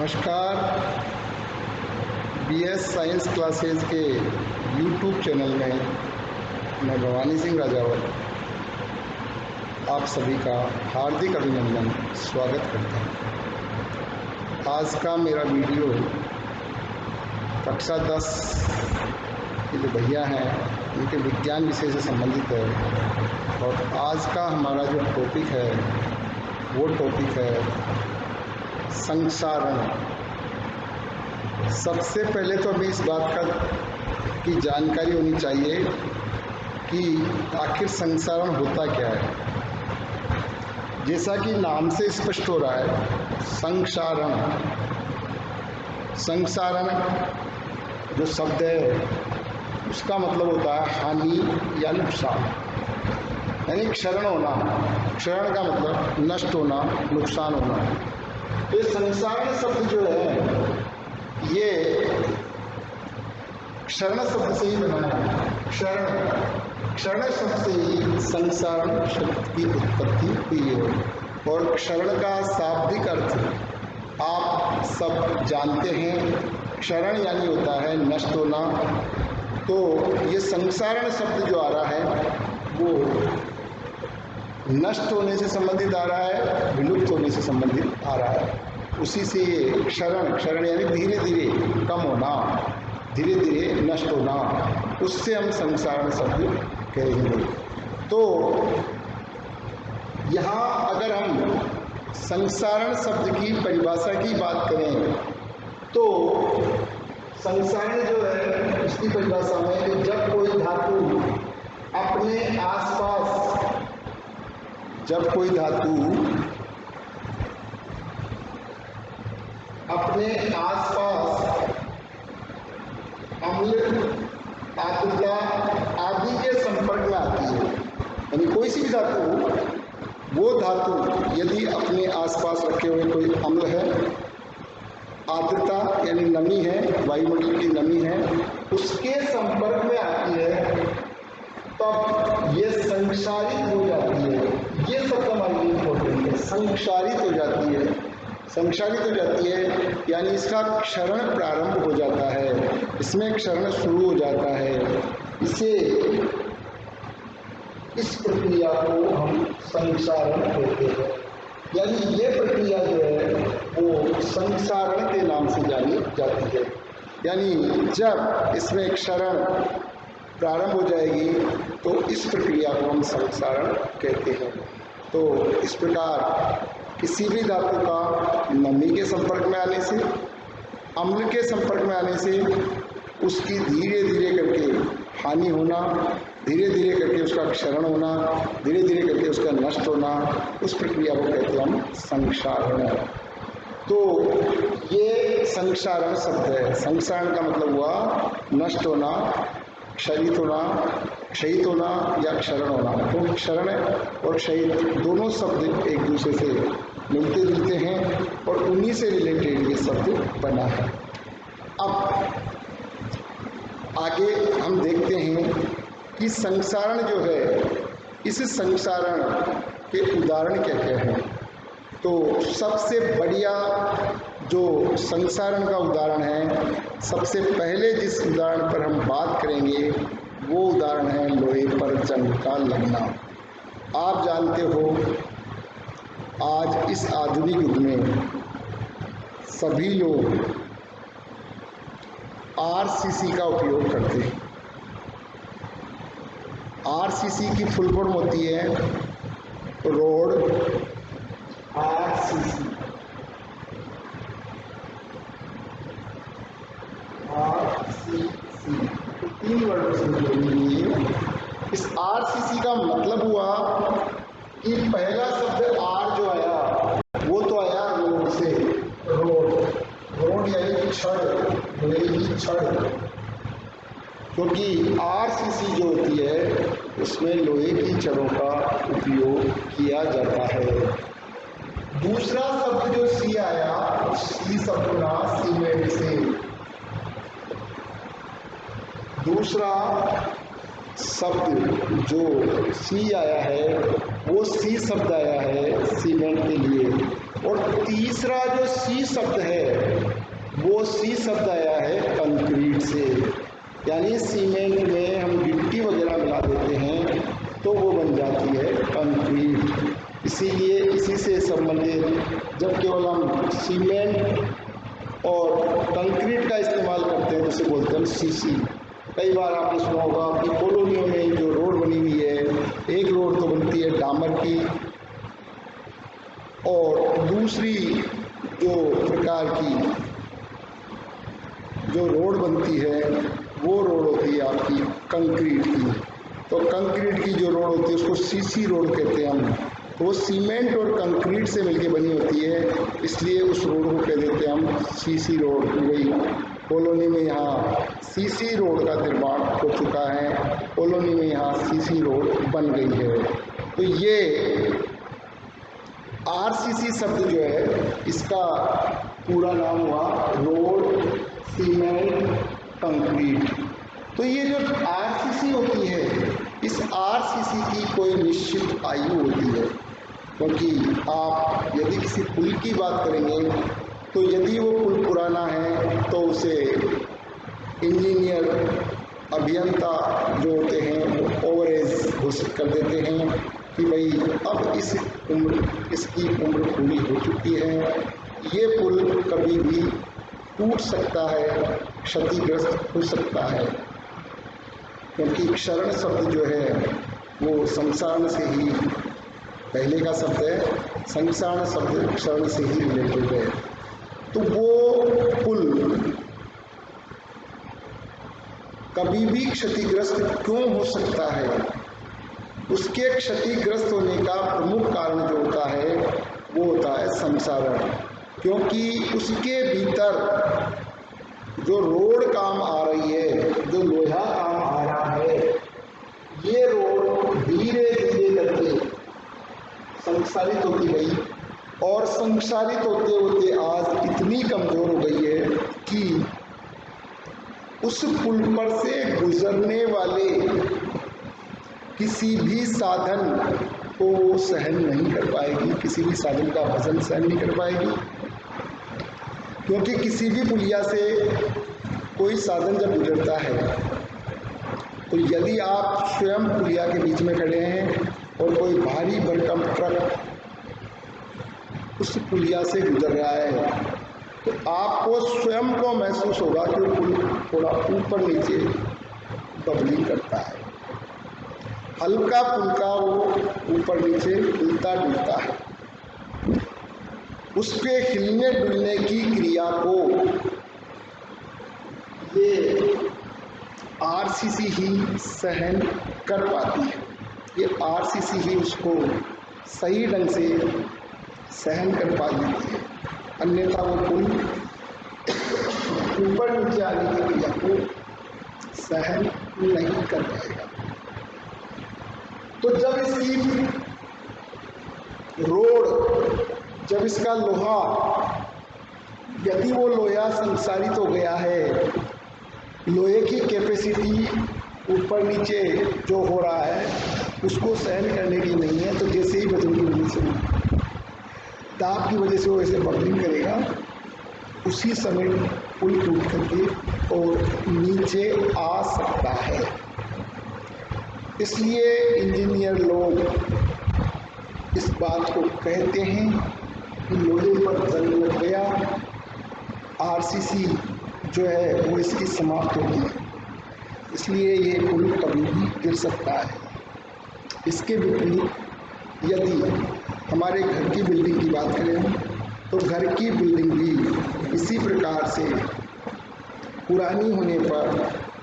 नमस्कार। BS science classes के YouTube channel में मैं भवानी सिंह राजावत आप सभी का हार्दिक अभिनंदन स्वागत करता हूँ। आज का मेरा वीडियो कक्षा 10 के जो भैया हैं उनके विज्ञान विषय से संबंधित है और आज का हमारा जो टॉपिक है वो टॉपिक है संक्षारण। सबसे पहले तो अभी इस बात की जानकारी होनी चाहिए कि आखिर संक्षारण होता क्या है। जैसा कि नाम से स्पष्ट हो रहा है, संक्षारण जो शब्द है उसका मतलब होता है हानि या नुकसान, यानी क्षरण होना। क्षरण का मतलब नष्ट होना, नुकसान होना। तो संक्षारण शब्द जो है ये क्षरण शब्द से ही बना है। क्षरण शब्द से ही संक्षारण शब्द की उत्पत्ति हुई है और क्षरण का शाब्दिक अर्थ आप सब जानते हैं। क्षरण यानी होता है नष्ट होना। तो ये संक्षारण शब्द जो आ रहा है वो नष्ट होने से संबंधित आ रहा है, विलुप्त होने से संबंधित आ रहा है। उसी से ये क्षरण यानी धीरे धीरे कम होना, धीरे धीरे नष्ट होना, उससे हम संक्षारण शब्द कहेंगे। तो यहाँ अगर हम संक्षारण शब्द की परिभाषा की बात करें तो संक्षारण जो है उसकी परिभाषा में कि जब कोई धातु अपने आसपास अम्ल, आर्द्रता आदि के संपर्क में आती है, यानी कोई सी भी धातु, वो धातु यदि अपने आसपास रखे हुए कोई अम्ल है, आर्द्रता यानी नमी है, वायुमंडल की नमी है, उसके संपर्क में आती है, तब ये संक्षारित हो जाती है। ये शब्द हमारे लिए इम्पोर्टेंट है। संक्षारित हो जाती है यानी इसका क्षरण प्रारंभ हो जाता है, इसमें क्षरण शुरू हो जाता है। इस प्रक्रिया को हम संक्षारण कहते हैं। यानी ये प्रक्रिया जो है वो संक्षारण के नाम से जानी जाती है। यानी जब इसमें क्षरण प्रारंभ हो जाएगी तो इस प्रक्रिया को हम संक्षारण कहते हैं। तो इस प्रकार किसी भी धातु का नमी के संपर्क में आने से, अम्ल के संपर्क में आने से उसकी धीरे धीरे करके हानि होना, धीरे धीरे करके उसका क्षरण होना, धीरे धीरे करके उसका नष्ट होना, उस प्रक्रिया को कहते हैं हम संक्षारण। तो ये संक्षारण शब्द है। संक्षारण का मतलब हुआ नष्ट होना, क्षयित होना या क्षरण होना। तो क्षरण और क्षयित दोनों शब्द एक दूसरे से मिलते जुलते हैं और उन्हीं से रिलेटेड ये शब्द बना है। अब आगे हम देखते हैं कि संक्षारण जो है, इस संक्षारण के उदाहरण क्या क्या हैं। तो सबसे बढ़िया जो संक्षारण का उदाहरण है, सबसे पहले जिस उदाहरण पर हम बात करेंगे वो उदाहरण है लोहे पर जंग का लगना। आप जानते हो आज इस आधुनिक युग में सभी लोग आरसीसी का उपयोग करते हैं। आरसीसी की फुल फॉर्म होती है रोड आरसीसी। तो 3 वर्डों से जुड़ी है। इस आरसीसी का मतलब हुआ कि पहला शब्द आर जो आया वो तो आया रोड से। रोड यानी कि छड़, क्योंकि आरसीसी जो होती है उसमें लोहे की छड़ों का उपयोग किया जाता है। दूसरा शब्द जो सी आया, सी शब्द बना सीमेंट से। दूसरा शब्द जो सी आया है वो सी शब्द आया है सीमेंट के लिए, और तीसरा जो सी शब्द है वो सी शब्द आया है कंक्रीट से। यानी सीमेंट में हम गिट्टी वगैरह मिला देते हैं तो वो बन जाती है कंक्रीट। इसीलिए इसी से संबंधित जब केवल हम सीमेंट और कंक्रीट का इस्तेमाल करते हैं तो उसे बोलते हैं सीसी। कई बार आपने सुना होगा कि कॉलोनियों में जो रोड बनी हुई है, एक रोड तो बनती है डामर की और दूसरी जो प्रकार की जो रोड बनती है वो रोड होती है आपकी कंक्रीट की। तो कंक्रीट की जो रोड होती है उसको सीसी रोड कहते हैं हम। तो वो सीमेंट और कंक्रीट से मिलके बनी होती है, इसलिए उस रोड को कह देते हैं हम सीसी रोड। वही कॉलोनी में यहाँ सीसी रोड का निर्माण हो चुका है, कॉलोनी में यहाँ सीसी रोड बन गई है। तो ये आरसीसी शब्द जो है इसका पूरा नाम हुआ रोड सीमेंट कंक्रीट। तो ये जो आरसीसी होती है, इस आरसीसी की कोई निश्चित आयु होती है, क्योंकि आप यदि किसी पुल की बात करेंगे तो यदि वो पुल पुराना है तो उसे इंजीनियर अभियंता जो होते हैं वो ओवरेज घोषित कर देते हैं कि भाई अब इसकी उम्र पूरी हो चुकी है, ये पुल कभी भी टूट सकता है, क्षतिग्रस्त हो सकता है। क्योंकि क्षरण शब्द जो है वो संसारण से ही पहले का शब्द है, संसारण शब्द क्षरण से ही रिलेटेड है। तो वो पुल कभी भी क्षतिग्रस्त क्यों हो सकता है, उसके क्षतिग्रस्त होने का प्रमुख कारण जो होता है वो होता है संसारण। क्योंकि उसके भीतर जो रोड काम आ रही है, जो लोहा काम आ रहा है, ये रोड धीरे धीरे करके संक्षारित होती गई और संक्षारित होते होते आज इतनी कमजोर हो गई है कि उस पुल पर से गुजरने वाले किसी भी साधन को सहन नहीं कर पाएगी, किसी भी साधन का वजन सहन नहीं कर पाएगी। क्योंकि किसी भी पुलिया से कोई साधन जब गुजरता है तो यदि आप स्वयं पुलिया के बीच में खड़े हैं और कोई भारी भरकम ट्रक उस पुलिया से गुजर रहा है तो आपको स्वयं को महसूस होगा कि वो पुल थोड़ा ऊपर नीचे बबलिंग करता है, हल्का फुल्का वो ऊपर नीचे हिलता डुलता है। उसके हिलने डुलने की क्रिया को ये आरसीसी ही सहन कर पाती है, ये आरसीसी ही उसको सही ढंग से सहन कर पा लेती है, अन्यथा वो पुल ऊपर नीचे आने की क्रिया को सहन नहीं कर पाएगा। तो जब इसकी रोड, जब इसका लोहा, यदि वो लोहा संसारित हो गया है, लोहे की कैपेसिटी ऊपर नीचे जो हो रहा है उसको सहन करने की नहीं है, तो जैसे ही वजन की वजह से, दाब की वजह से वो ऐसे बबलिंग करेगा, उसी समय पुल टूट करके और नीचे आ सकता है। इसलिए इंजीनियर लोग इस बात को कहते हैं कि लोहे पर जंग लग गया, आरसीसी जो है वो इसकी समाप्त होगी, इसलिए ये पुल कभी भी गिर सकता है। इसके विपरीत यदि हमारे घर की बिल्डिंग की बात करें तो घर की बिल्डिंग भी इसी प्रकार से पुरानी होने पर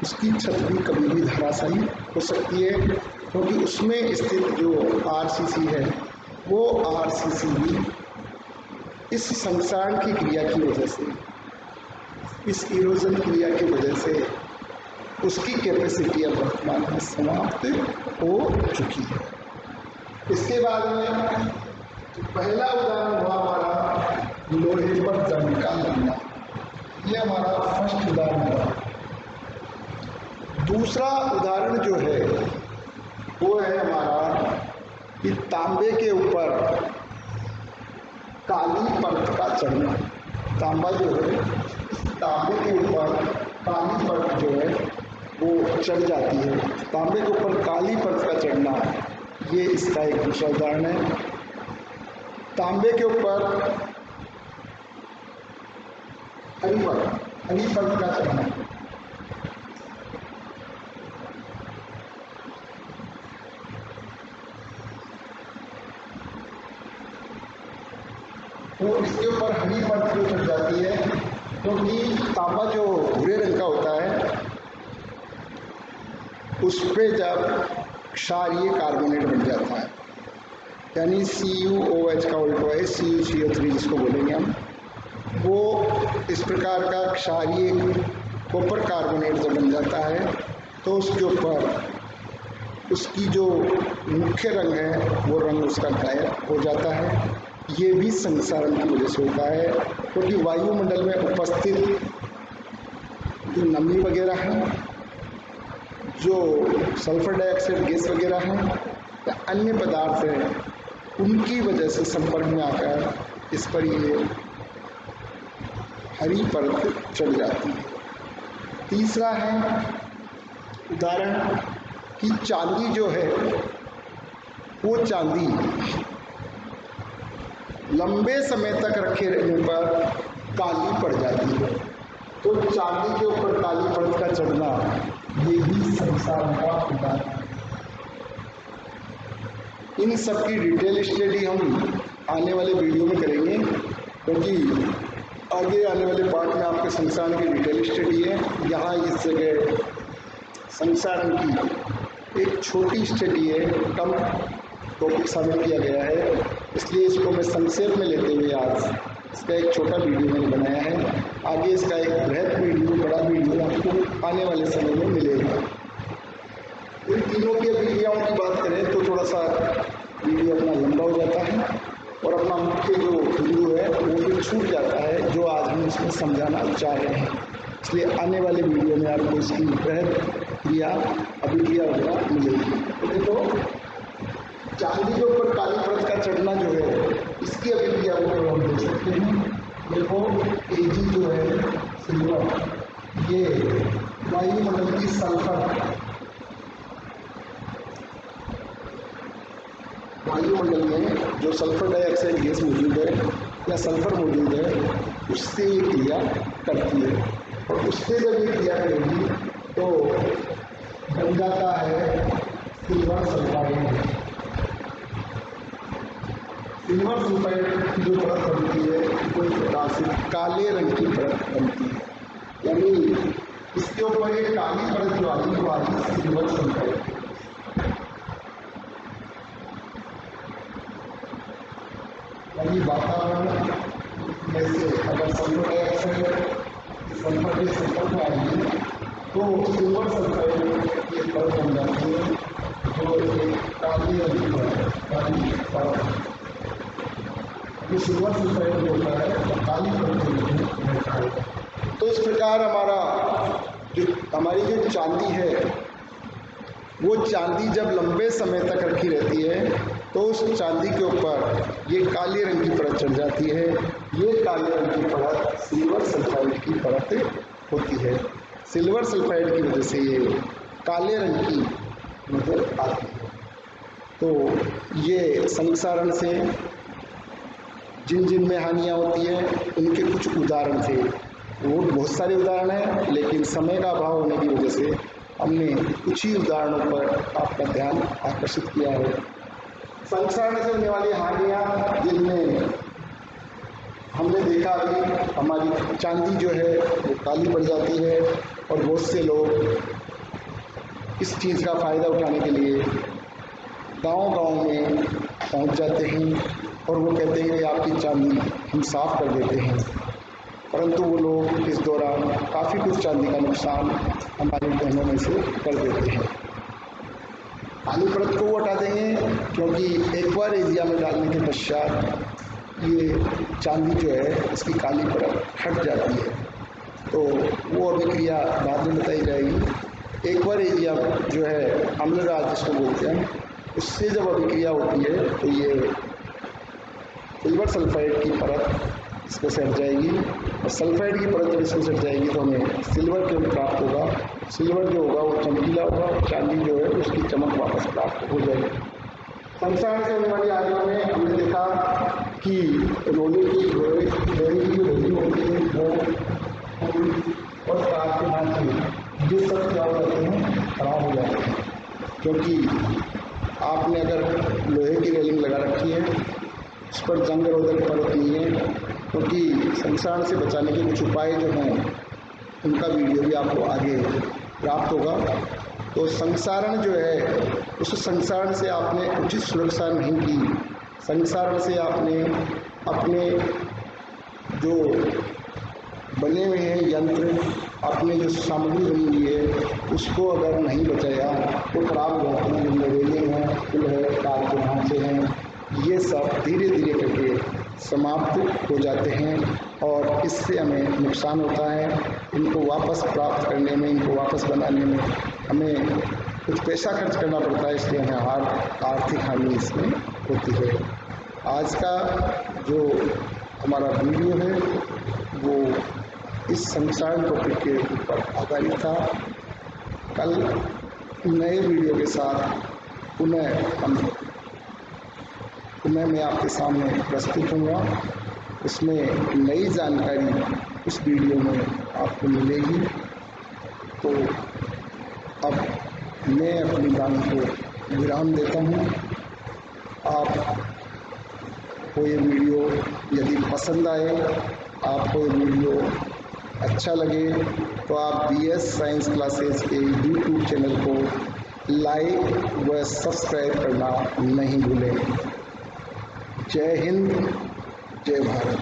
उसकी छत भी कभी भी धराशायी हो सकती है, क्योंकि उसमें स्थित जो आरसीसी है वो आरसीसी भी इस संक्षारण की क्रिया की वजह से, इस इरोजन क्रिया की वजह से उसकी कैपेसिटी अब वर्तमान में समाप्त हो चुकी है। इसके बाद में पहला उदाहरण हुआ हमारा लोहे पर जंग का लगना, यह हमारा फर्स्ट उदाहरण हुआ। दूसरा उदाहरण जो है वो है हमारा कि तांबे के ऊपर काली परत का चढ़ना। तांबा जो है, तांबे के ऊपर काली परत जो है वो चढ़ जाती है। तांबे के ऊपर काली परत का चढ़ना, ये इसका एक दूसरा उदाहरण है। तांबे के ऊपर हरी परत का चढ़ना, तो इसके ऊपर हरी परत क्यों चढ़ जाती है? क्योंकि तांबा जो भूरे रंग का होता है उस पर जब क्षारीय कार्बोनेट बन जाता है, यानी CuOH का उल्टा है CuCO3 जिसको बोलेंगे हम, वो इस प्रकार का क्षारीय कॉपर कार्बोनेट जब बन जाता है तो उसके ऊपर उसकी जो मुख्य रंग है वो रंग उसका गायब हो जाता है। ये भी संक्षारण की वजह से होता है, क्योंकि वायुमंडल में उपस्थित जो नमी वगैरह है, जो सल्फर डाइऑक्साइड गैस वगैरह है या अन्य पदार्थ हैं, उनकी वजह से संपर्क में आकर इस पर ये हरी परत चढ़ जाती है। तीसरा है उदाहरण कि चांदी जो है वो चांदी लंबे समय तक रखे रहने पर काली पड़ जाती है। तो चांदी के ऊपर काली परत का चढ़ना, ये भी संसार का उदाहरण है। इन सब की डिटेल स्टडी हम आने वाले वीडियो में करेंगे, क्योंकि आगे आने वाले पार्ट में आपके संसारण की डिटेल स्टडी है। यहाँ इस जगह संसारण की एक छोटी स्टडी है, कम टॉपिक शामिल किया गया है, इसलिए इसको मैं संक्षेप में लेते हुए आज इसका एक छोटा वीडियो मैंने बनाया है। आगे इसका एक बृहद वीडियो, बड़ा वीडियो आपको आने वाले समय में मिलेगा। इन तीनों की अभिक्रियाओं की बात करें तो थोड़ा सा वीडियो अपना लंबा हो जाता है और अपना मुख्य जो बिंदु है वो भी छूट जाता है, जो आज हम इसमें समझाना चाह रहे हैं। इसलिए आने वाले वीडियो में आपको इसकी बृहद क्रिया अभिक्रिया वगैरह मिलेगी। तो देखो, चांदी के ऊपर काली परत का चढ़ना जो है, इसकी अभिक्रिया को हम देख सकते हैं। देखो, Ag जो है सिल्वर, ये वायुमंडल की वायुमंडल में जो सल्फर डाइऑक्साइड गैस मौजूद है या सल्फर मौजूद है, उससे ये क्रिया करती है, और उससे जब ये क्रिया करेगी तो बन जाता है सिल्वर सल्फाइड। सिल्वर सल्फाइड की जो परत बनती है वो इस प्रकार से काले रंग की परत बनती है, यानी इसके ऊपर ये काली परत जो आती है वो आती है सिल्वर सल्फाइड। यानी वातावरण में से अगर सल्फर डाइऑक्साइड सल्फर के संपर्क में आएगी तो सिल्वर सल्फाइड की परत बन जाती है, जो एक काली रंग की परत। सिल्वर सल्फाइड जो होता है तो काली परत रहता है। तो इस प्रकार हमारी जो चांदी है, वो चांदी जब लंबे समय तक रखी रहती है तो उस चांदी के ऊपर ये काले रंग की परत चढ़ जाती है। ये काले रंग की परत सिल्वर सल्फाइड की परत होती है। सिल्वर सल्फाइड की वजह से ये काले रंग की नजर आती है। तो ये संक्षारण से जिन जिन में हानियाँ होती हैं उनके कुछ उदाहरण थे। वो बहुत सारे उदाहरण हैं, लेकिन समय का अभाव होने की वजह से हमने कुछ ही उदाहरणों पर आपका ध्यान आकर्षित किया है। संक्षारण से होने वाली हानियाँ, जिनमें हमने देखा कि हमारी चांदी जो है वो काली पड़ जाती है, और बहुत से लोग इस चीज़ का फ़ायदा उठाने के लिए गांव-गांव में पहुंच जाते हैं और वो कहते हैं कि आपकी चांदी हम साफ़ कर देते हैं, परंतु वो लोग इस दौरान काफ़ी कुछ चांदी का नुकसान हमारे गहनों में से कर देते हैं। काली परत को वो हटा देंगे, क्योंकि एक्वारेजिया में डालने के पश्चात ये चांदी जो है इसकी काली परत हट जाती है। तो वो अभिक्रिया बाद में बताई जाएगी। एक्वारेजिया जो है अम्लराज जिसको बोलते हैं, उससे जब अभिक्रिया होती है तो ये सिल्वर सल्फाइड की परत इस पर सट जाएगी और सल्फाइड की परत जब इसमें सट जाएगी तो हमें सिल्वर क्यों प्राप्त होगा। सिल्वर जो होगा वो चमकीला होगा और चांदी जो है उसकी चमक वापस प्राप्त हो जाएगी। संसार से होने वाली आयनों में हमने देखा कि लोहे की जो वैल्यू होती है वो और तार के ढांचे ये सब क्या हो जाते हैं, खराब हो जाते हैं। क्योंकि आपने अगर लोहे की रेलिंग लगा रखी है, उस पर जंग रोधक परत नहीं है, क्योंकि संसार से बचाने के कुछ उपाय जो हैं उनका वीडियो भी आपको आगे प्राप्त होगा। तो संसारण जो है उस संसारण से आपने उचित सुरक्षा नहीं की, संसारण से आपने अपने जो बने हुए हैं यंत्र, अपने जो सामग्री बनी हुई है उसको अगर नहीं बचाया तो खराब हो जाते हैं। जिनमें रेलिंग है, पुल है, तार के ढांचे हैं, ये सब धीरे धीरे करके समाप्त हो जाते हैं और इससे हमें नुकसान होता है। इनको वापस प्राप्त करने में, इनको वापस बनाने में हमें कुछ पैसा खर्च करना पड़ता है, इसलिए हमें आर्थिक हानि इसमें होती है। आज का जो हमारा वीडियो है वो इस संसार टॉपिक के ऊपर आधारित था। कल नए वीडियो के साथ पुनः मैं आपके सामने प्रस्तुत होऊंगा। उसमें नई जानकारी उस वीडियो में आपको मिलेगी। तो अब मैं अपनी वाणी को विराम देता हूँ। आपको ये वीडियो यदि पसंद आए, आपको ये वीडियो अच्छा लगे तो आप BS साइंस क्लासेस के YouTube चैनल को लाइक व सब्सक्राइब करना नहीं भूलें। जय हिंद, जय भारत।